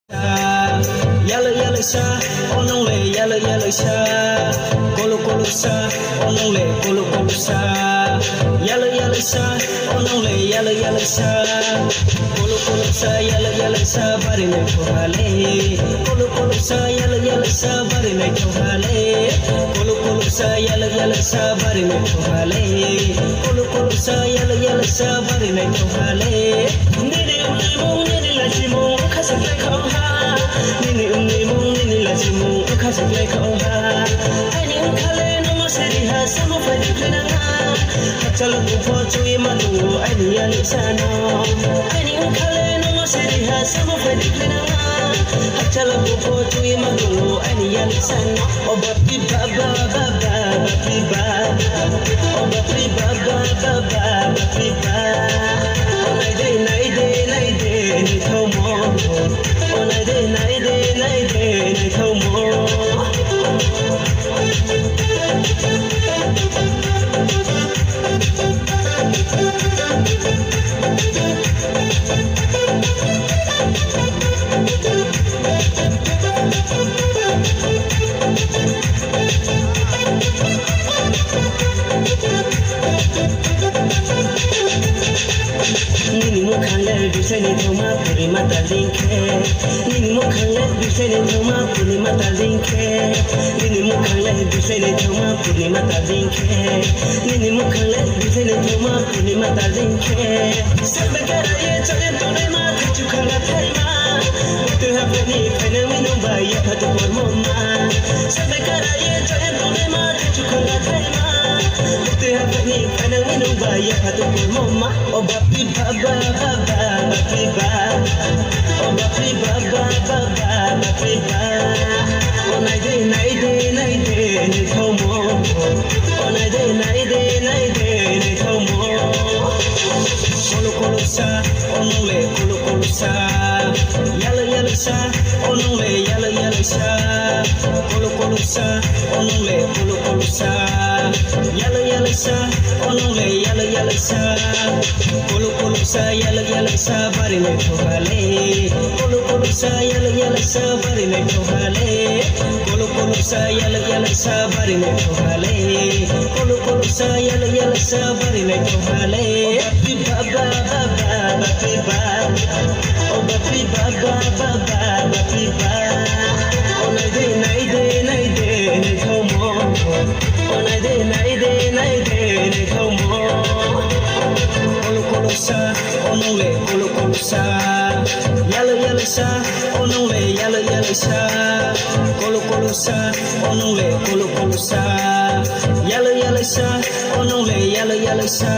Yellow yellow sha, only yellow yellow sha, colo colo sha, only colo colo sha, yellow yellow sha, only yellow yellow sha, colo colo sha, yellow sha, bari me kohale, colo colo sha, yellow sha, bari me kohale, colo colo sha, yellow sha, bari me kohale, colo colo sha, yellow sha, bari me kohale, nene nene la chimo, kasa koha. Nini la simu ukasa play koha ani ukale no maseri ha samo fadi plana hatala ko chui manu ani ali sano ani ukale no maseri ha samo fadi plana hatala ko chui manu ani ali sano oba pi baba baba pi baba oba pi baba baba pi baba naide ni thomo naide thomo Nini mukhale bisene thoma puri mata linke Nini mukhale bisene thoma puri mata linke Nini mukhale bisene thoma puri mata linke Nini mukhale bisene thoma puri mata linke Sabbe karaye chale tone ma chu khanga thaima tu hapni phane minu ba ya phatu por mama Sabbe karaye chale tone ma chu khanga thaima tu hapni phane minu ba ya phatu por mama oba pi baba baba pi baba oba pi baba baba pi baba o naide ni thomo o naide ni thomo kolo kolo sa onole kolo kolo sa yellow sa onole yellow sa kolo kolo sa onole kolo kolo sa yellow sa onole yellow sa kolo kolo sa yellow sa bari me kohale kolo kolo sa yellow sa bari me kohale kolo kolo sa yellow sa bari me kohale kolo kolo sa yellow sa bari me kohale pi baba baba pi baba o pi baba baba pi baba o naide ni thomo o naide ni thomo kolo kolo sa onole kolo kolo sa yellow sa onole yellow sa kolo kolo sa onole kolo kolo sa yellow sa onole yellow sa